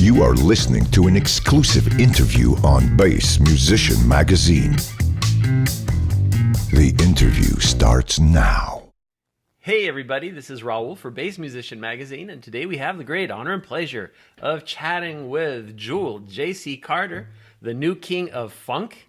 You are listening to an exclusive interview on Bass Musician Magazine. The interview starts now. Hey everybody, this is Raul for Bass Musician Magazine, and today we have the great honor and pleasure of chatting with Jewel J.C. Carter, the new king of funk.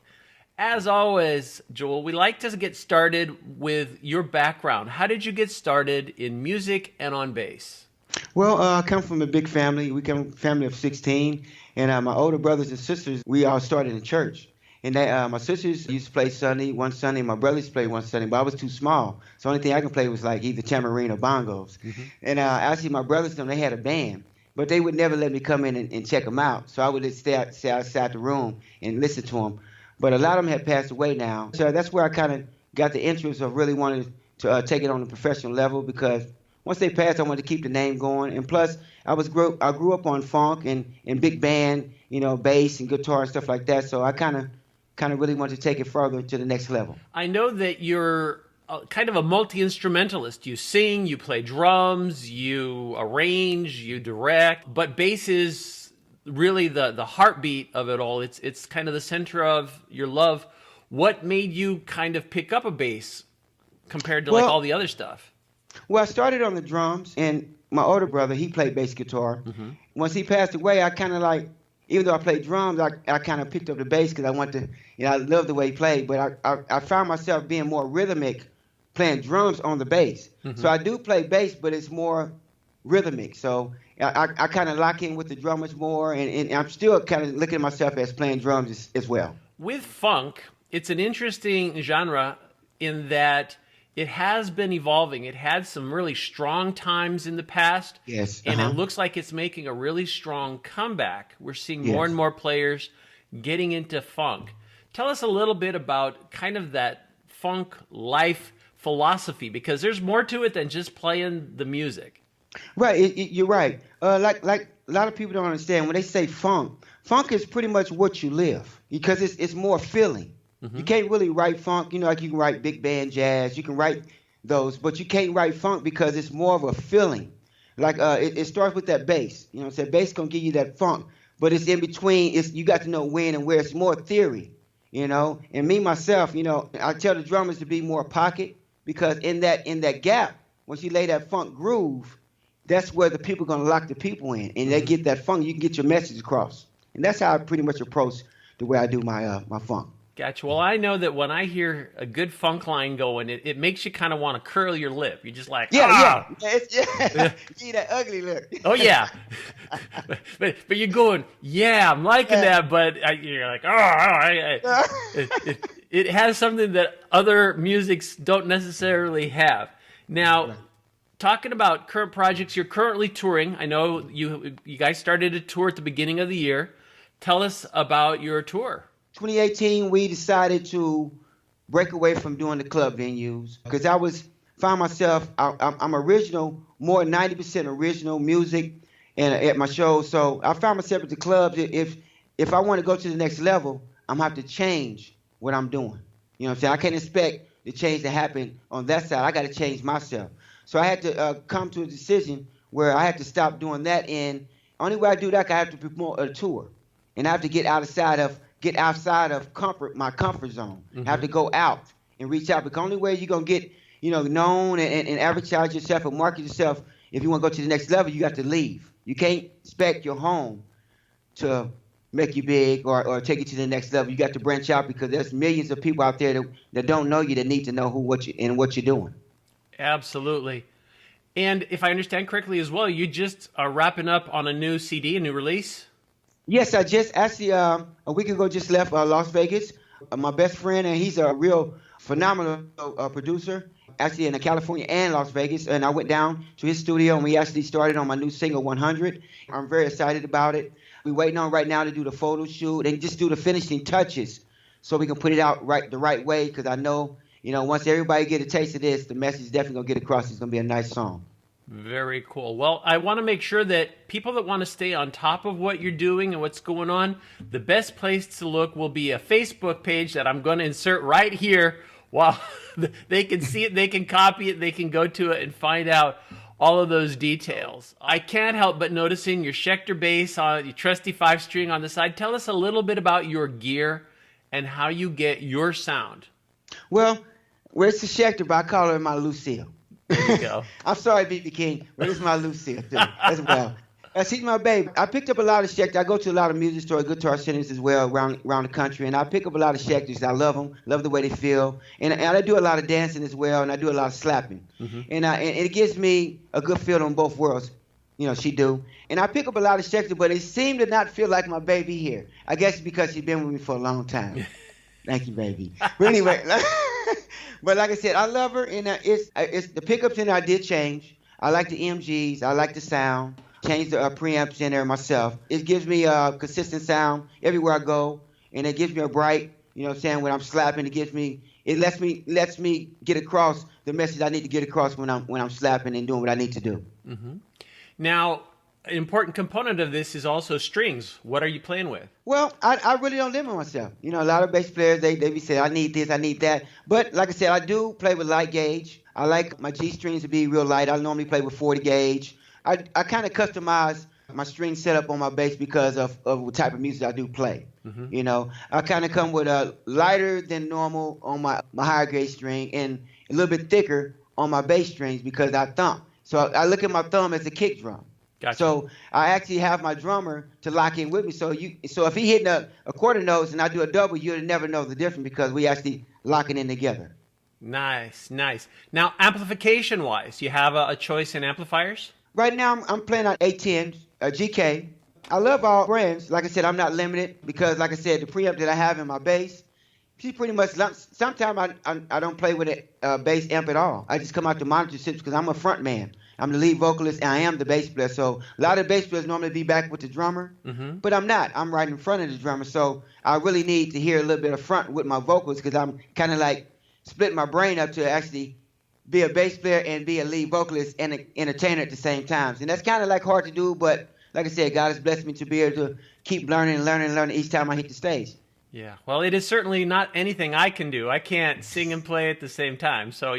As always, Jewel, we like to get started with your background. How did you get started in music and on bass? Well, I come from a big family. We come from a family of 16, and my older brothers and sisters, we all started in church. And my sisters used to play one Sunday. My brothers played one Sunday, but I was too small. So the only thing I could play was like either tambourine or bongos. Mm-hmm. And actually, my brothers, they had a band, but they would never let me come in and check them out. So I would just stay outside the room and listen to them. But a lot of them had passed away now. So that's where I kind of got the interest of really wanting to take it on a professional level, because once they passed, I wanted to keep the name going. And plus, I grew up on funk and big band, bass and guitar and stuff like that. So I kind of really wanted to take it further to the next level. I know that you're kind of a multi-instrumentalist. You sing, you play drums, you arrange, you direct, but bass is really the heartbeat of it all. It's kind of the center of your love. What made you kind of pick up a bass compared to all the other stuff? Well, I started on the drums, and my older brother, he played bass guitar. Mm-hmm. Once he passed away, I kind of even though I played drums, I kind of picked up the bass because I wanted to, I loved the way he played, but I found myself being more rhythmic playing drums on the bass. Mm-hmm. So I do play bass, but it's more rhythmic. So I kind of lock in with the drummers more, and I'm still kind of looking at myself as playing drums as well. With funk, it's an interesting genre in that it has been evolving. It had some really strong times in the past. Yes. And it looks like it's making a really strong comeback. We're seeing more and more players getting into funk. Tell us a little bit about kind of that funk life philosophy, because there's more to it than just playing the music. Right, you're right. Like a lot of people don't understand when they say funk. Funk is pretty much what you live, because it's more feeling. Mm-hmm. You can't really write funk, like you can write big band jazz, you can write those, but you can't write funk because it's more of a feeling. Like it starts with that bass. Bass gonna give you that funk, but it's in between. You got to know when and where. It's more theory, And me myself, I tell the drummers to be more pocket, because in that gap, once you lay that funk groove, that's where the people are gonna lock the people in, and they get that funk. You can get your message across, and that's how I pretty much approach the way I do my funk. Gotcha. Well, I know that when I hear a good funk line going, it makes you kind of want to curl your lip. You're just like, yeah. Give that ugly look. Oh yeah, but you're going, I'm liking that, but you're like, it has something that other musics don't necessarily have. Now, talking about current projects, you're currently touring. I know you guys started a tour at the beginning of the year. Tell us about your tour. 2018, we decided to break away from doing the club venues, because found myself, I'm original, more than 90% original music and at my shows. So I found myself at the clubs. If I want to go to the next level, I'm going to have to change what I'm doing. You know what I'm saying? I can't expect the change to happen on that side. I got to change myself. So I had to come to a decision where I had to stop doing that. And only way I do that, I have to promote a tour. And I have to get outside of my comfort zone. Mm-hmm. I have to go out and reach out, because the only way you're going to get, known and advertise yourself and market yourself, if you want to go to the next level, you got to leave. You can't expect your home to make you big or take you to the next level. You got to branch out, because there's millions of people out there that don't know you, that need to know what you're doing. Absolutely. And if I understand correctly as well, you just are wrapping up on a new CD, a new release? Yes, I just actually a week ago just left Las Vegas. My best friend, and he's a real phenomenal producer, actually in California and Las Vegas. And I went down to his studio, and we actually started on my new single, 100. I'm very excited about it. We're waiting on right now to do the photo shoot and just do the finishing touches so we can put it out the right way, because I know, once everybody get a taste of this, the message is definitely going to get across. It's going to be a nice song. Very cool. Well, I want to make sure that people that want to stay on top of what you're doing and what's going on, the best place to look will be a Facebook page that I'm going to insert right here. While they can see it, they can copy it, they can go to it and find out all of those details. I can't help but noticing your Schecter bass on your trusty 5-string on the side. Tell us a little bit about your gear and how you get your sound. Well, it's the Schecter, but I call her my Lucille. There you go. I'm sorry, B.B. King, but it's my Lucille too, as well. She's my baby. I picked up a lot of Schecter. I go to a lot of music stores, guitar centers as well around the country, and I pick up a lot of Schecters. I love them, love the way they feel, and I do a lot of dancing as well, and I do a lot of slapping, and it gives me a good feel on both worlds. She do. And I pick up a lot of Schecter, but it seemed to not feel like my baby here. I guess because she's been with me for a long time. Thank you, baby. But anyway, but like I said, I love her, and it's the pickups in there I did change. I like the MGs. I like the sound. Changed the preamps in there myself. It gives me a consistent sound everywhere I go, and it gives me a bright, when I'm slapping, it lets me get across the message I need to get across when I'm slapping and doing what I need to do. Mm-hmm. Now, an important component of this is also strings. What are you playing with? Well, I really don't limit myself. A lot of bass players, they be saying, I need this, I need that. But like I said, I do play with light gauge. I like my G strings to be real light. I normally play with 40 gauge. I kind of customize my string setup on my bass because of what type of music I do play. Mm-hmm. I kind of come with a lighter than normal on my higher grade string and a little bit thicker on my bass strings because I thump. So I look at my thumb as a kick drum. Gotcha. So I actually have my drummer to lock in with me. So if he hitting a quarter notes and I do a double, you'll never know the difference because we actually lock it in together. Nice. Now, amplification-wise, you have a choice in amplifiers? Right now, I'm playing on A10, GK. I love all brands. Like I said, I'm not limited because, like I said, the preamp that I have in my bass, she's pretty much, sometimes I don't play with a bass amp at all. I just come out the monitor tips because I'm a front man. I'm the lead vocalist, and I am the bass player. So a lot of bass players normally be back with the drummer, but I'm not. I'm right in front of the drummer. So I really need to hear a little bit of front with my vocals because I'm kind of like splitting my brain up to actually be a bass player and be a lead vocalist and an entertainer at the same time. And that's kind of like hard to do, but like I said, God has blessed me to be able to keep learning each time I hit the stage. Yeah, well, it is certainly not anything I can do. I can't sing and play at the same time. So,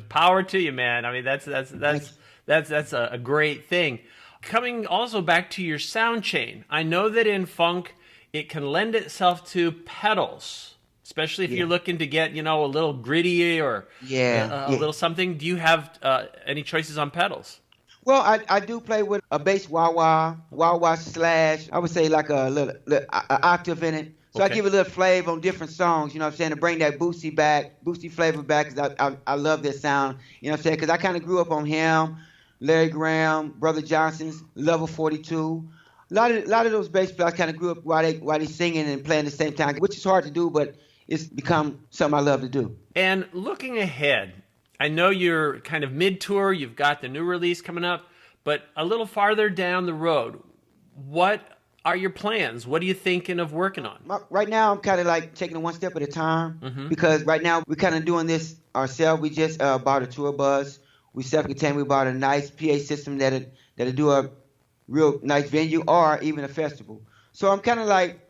power to you, man. I mean, that's a great thing. Coming also back to your sound chain, I know that in funk, it can lend itself to pedals. Especially if you're looking to get, a little gritty or a little something. Do you have any choices on pedals? Well, I do play with a bass wah-wah slash, I would say like a little octave in it. So okay. I give a little flavor on different songs, to bring that boosty flavor back because I love that sound, because I kind of grew up on him, Larry Graham, Brother Johnson's, Level 42. A lot of those bass players kind of grew up while they singing and playing at the same time, which is hard to do, but it's become something I love to do. And looking ahead, I know you're kind of mid-tour, you've got the new release coming up, but a little farther down the road, what are your plans? What are you thinking of working on? Right now, I'm kind of like taking it one step at a time because right now we're kind of doing this ourselves. We just bought a tour bus. We self-contained. We bought a nice PA system that'll do a real nice venue or even a festival. So I'm kind of like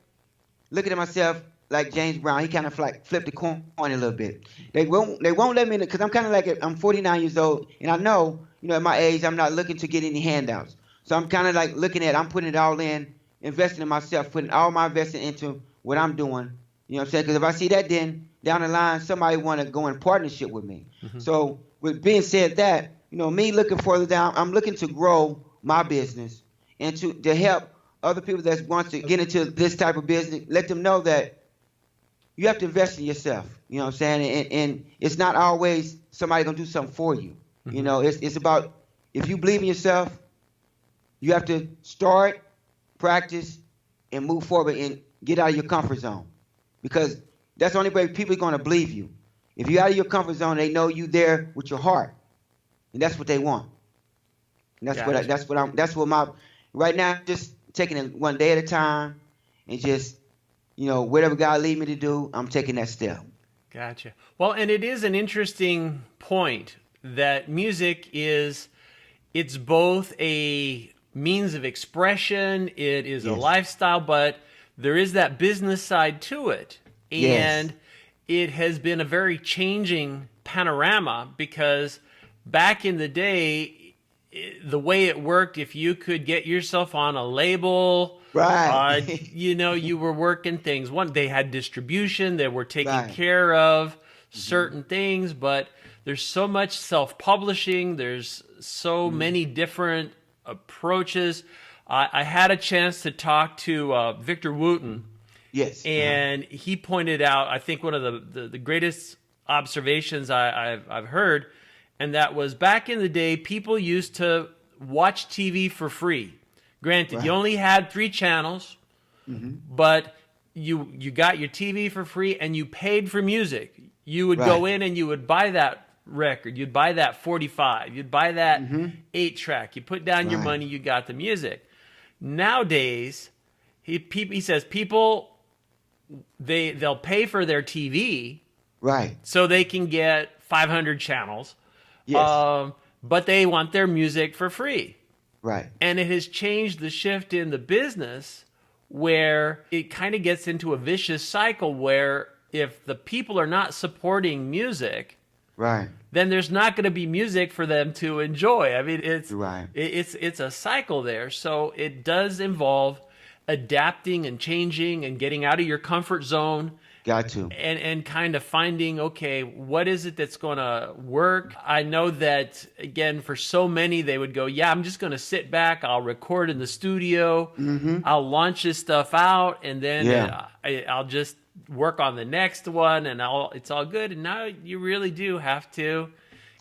looking at myself like James Brown. He kind of like flipped the coin a little bit. They won't let me, because I'm kind of like, I'm 49 years old, and I know, at my age, I'm not looking to get any handouts. So I'm kind of like I'm putting it all in, investing in myself, putting all my investment into what I'm doing. You know what I'm saying? Because if I see that, then down the line, somebody want to go in partnership with me. So with being said that, me looking further down, I'm looking to grow my business and to help other people that want to get into this type of business, let them know that you have to invest in yourself. You know what I'm saying? And it's not always somebody going to do something for you. It's about, if you believe in yourself, you have to start, practice, and move forward and get out of your comfort zone. Because that's the only way people are going to believe you. If you're out of your comfort zone, they know you there with your heart. And that's what they want. And right now, just taking it one day at a time and just, whatever God lead me to do, I'm taking that step. Gotcha. Well, and it is an interesting point that music it's both a means of expression, it is a lifestyle, but there is that business side to it. And it has been a very changing panorama because back in the day, the way it worked, if you could get yourself on a label, Right. you were working things. They had distribution, they were taking Right. care of certain things, but there's so much self-publishing. There's so many different approaches. I had a chance to talk to Victor Wooten. Yes. And he pointed out, I think, one of the greatest observations I've heard, and that was back in the day, people used to watch TV for free. Granted, you only had 3 channels, but you got your TV for free, and you paid for music. You would go in and you would buy that record. You'd buy that 45. You'd buy that 8-track. You put down your money, you got the music. Nowadays, he says people, they'll pay for their TV, Right. so they can get 500 channels, Yes. but they want their music for free. Right. And it has changed the shift in the business where it kind of gets into a vicious cycle where if the people are not supporting music, Right. then there's not going to be music for them to enjoy. I mean, Right. it's a cycle there. So it does involve adapting and changing and getting out of your comfort zone Got to. and kind of finding, okay, what is it that's going to work? I know that, again, for so many, they would go, yeah, I'm just going to sit back. I'll record in the studio. I'll launch this stuff out, and then I'll just work on the next one, and it's all good. And now you really do have to You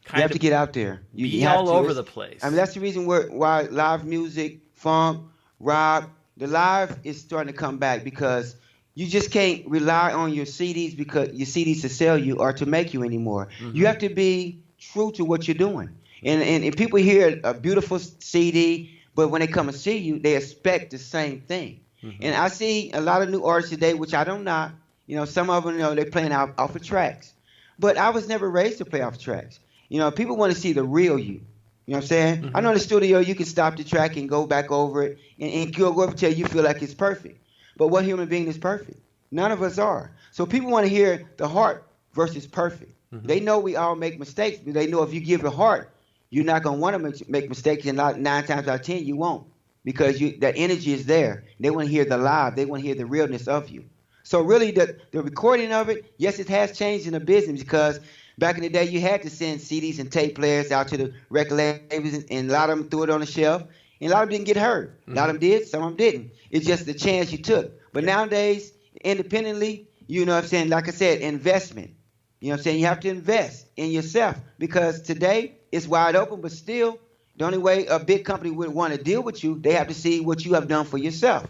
kind have of to get out there. be You have all to. over the place. I mean, that's the reason why live music, funk, rock, the live is starting to come back because you just can't rely on your CDs because your CDs to sell you or to make you anymore. You have to be true to what you're doing. And if people hear a beautiful CD, but when they come and see you, they expect the same thing. And I see a lot of new artists today, which I don't knock. You know, some of them, they're playing off of tracks. But I was never raised to play off tracks. You know, people want to see the real you. You know what I'm saying? I know in the studio you can stop the track and go back over it and go up until you feel like it's perfect. But what human being is perfect? None of us are. So people want to hear the heart versus perfect. They know we all make mistakes, but they know if you give your heart, you're not going to want to make mistakes, and 9 times out of 10 you won't because that energy is there. They want to hear the live. They want to hear the realness of you. So really the recording of it, yes, it has changed in the business because back in the day you had to send CDs and tape players out to the record labels, and a lot of them threw it on the shelf. And a lot of them didn't get heard. A lot of them did, some of them didn't. It's just the chance you took. But nowadays, independently, you know what I'm saying, like I said, investment. You know what I'm saying? You have to invest in yourself because today it's wide open, but still, the only way a big company would want to deal with you, they have to see what you have done for yourself.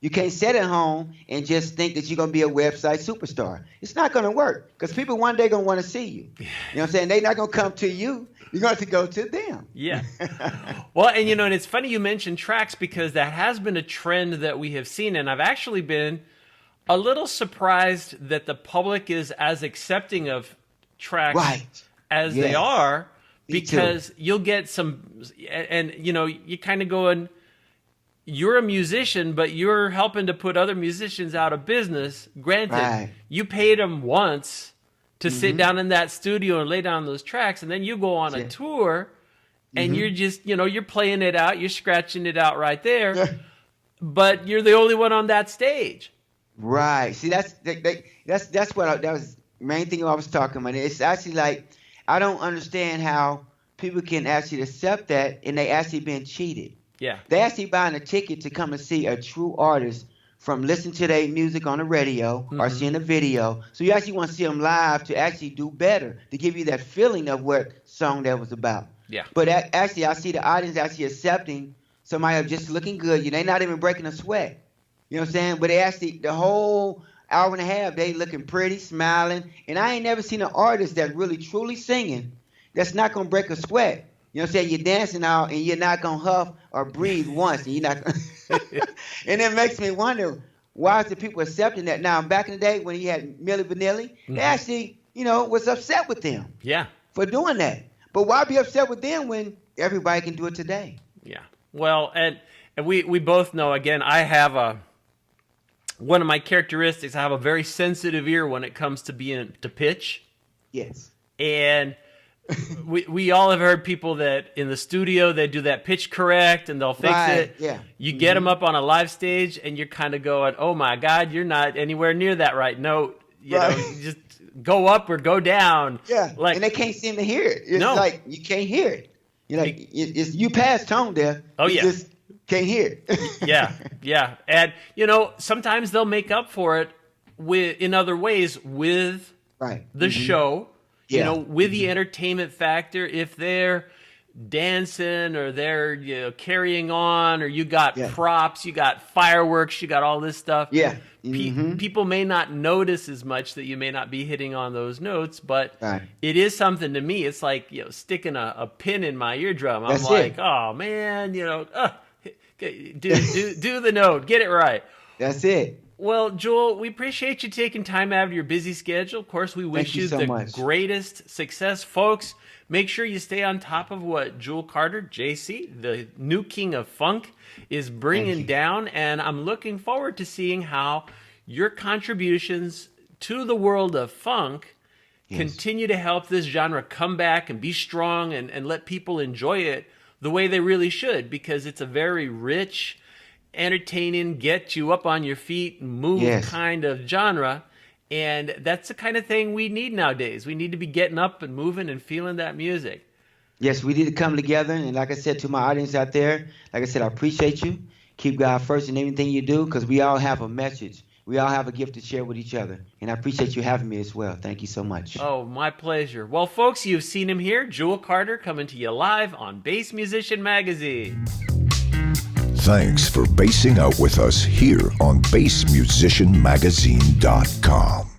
You can't sit at home and just think that you're going to be a website superstar. It's not going to work because people one day going to want to see you. You know what I'm saying? They're not going to come to you. You're going to have to go to them. Yeah. Well, and and it's funny you mentioned tracks because that has been a trend that we have seen. And I've actually been a little surprised that the public is as accepting of tracks as they are because you'll get some, and you kind of going, you're a musician, but you're helping to put other musicians out of business. Granted, you paid them once to sit down in that studio and lay down those tracks, and then you go on a tour, and you're just, you're playing it out, you're scratching it out right there, but you're the only one on that stage. Right. See, that's what that was the main thing I was talking about. It's actually like I don't understand how people can actually accept that, and they actually been cheated. Yeah. They actually buying a ticket to come and see a true artist from listening to their music on the radio or seeing a video. So you actually want to see them live to actually do better, to give you that feeling of what song that was about. Yeah. But actually, I see the audience actually accepting somebody just looking good. They're not even breaking a sweat. You know what I'm saying? But they actually, the whole hour and a half, they looking pretty, smiling. And I ain't never seen an artist that really truly singing that's not going to break a sweat. You know what I'm saying? You're dancing out and you're not going to huff or breathe once. And you're not gonna and it makes me wonder, why is the people accepting that? Now, back in the day when he had Milli Vanilli, they actually, was upset with them for doing that. But why be upset with them when everybody can do it today? Yeah. Well, and we both know, again, I have one of my characteristics, I have a very sensitive ear when it comes to being to pitch. Yes. And we all have heard people that in the studio, they do that pitch correct and they'll fix it. Yeah. You get them up on a live stage and you're kind of going, oh my God, you're not anywhere near that right note. You know, you just go up or go down. Yeah. Like, and they can't seem to hear it. It's like you can't hear it. You're like, you pass tone there. Oh, you yeah. just can't hear it. Yeah. And, you know, sometimes they'll make up for it in other ways with the show, you know, with the entertainment factor. If they're dancing or they're, you know, carrying on, or you got props, you got fireworks, you got all this stuff. Yeah. People may not notice as much that you may not be hitting on those notes, but Right. it is something to me. It's like, you know, sticking a pin in my eardrum. I'm That's like, it. oh man, you know, do the note, get it right. That's it. Well, Joel, we appreciate you taking time out of your busy schedule. Of course, we wish you so the much. greatest success. Folks, make sure you stay on top of what Joel Carter, JC, the new king of funk, is bringing down. And I'm looking forward to seeing how your contributions to the world of funk continue to help this genre come back and be strong and let people enjoy it the way they really should, because it's a very rich, entertaining, get you up on your feet, move kind of genre. And that's the kind of thing we need nowadays. We need to be getting up and moving and feeling that music. Yes, we need to come together. And like I said to my audience out there, like I said, I appreciate you. Keep God first in everything you do, because we all have a message. We all have a gift to share with each other. And I appreciate you having me as well. Thank you so much. Oh, my pleasure. Well, folks, you've seen him here, Joel Carter, coming to you live on Bass Musician Magazine. Thanks for basing out with us here on BassMusicianMagazine.com.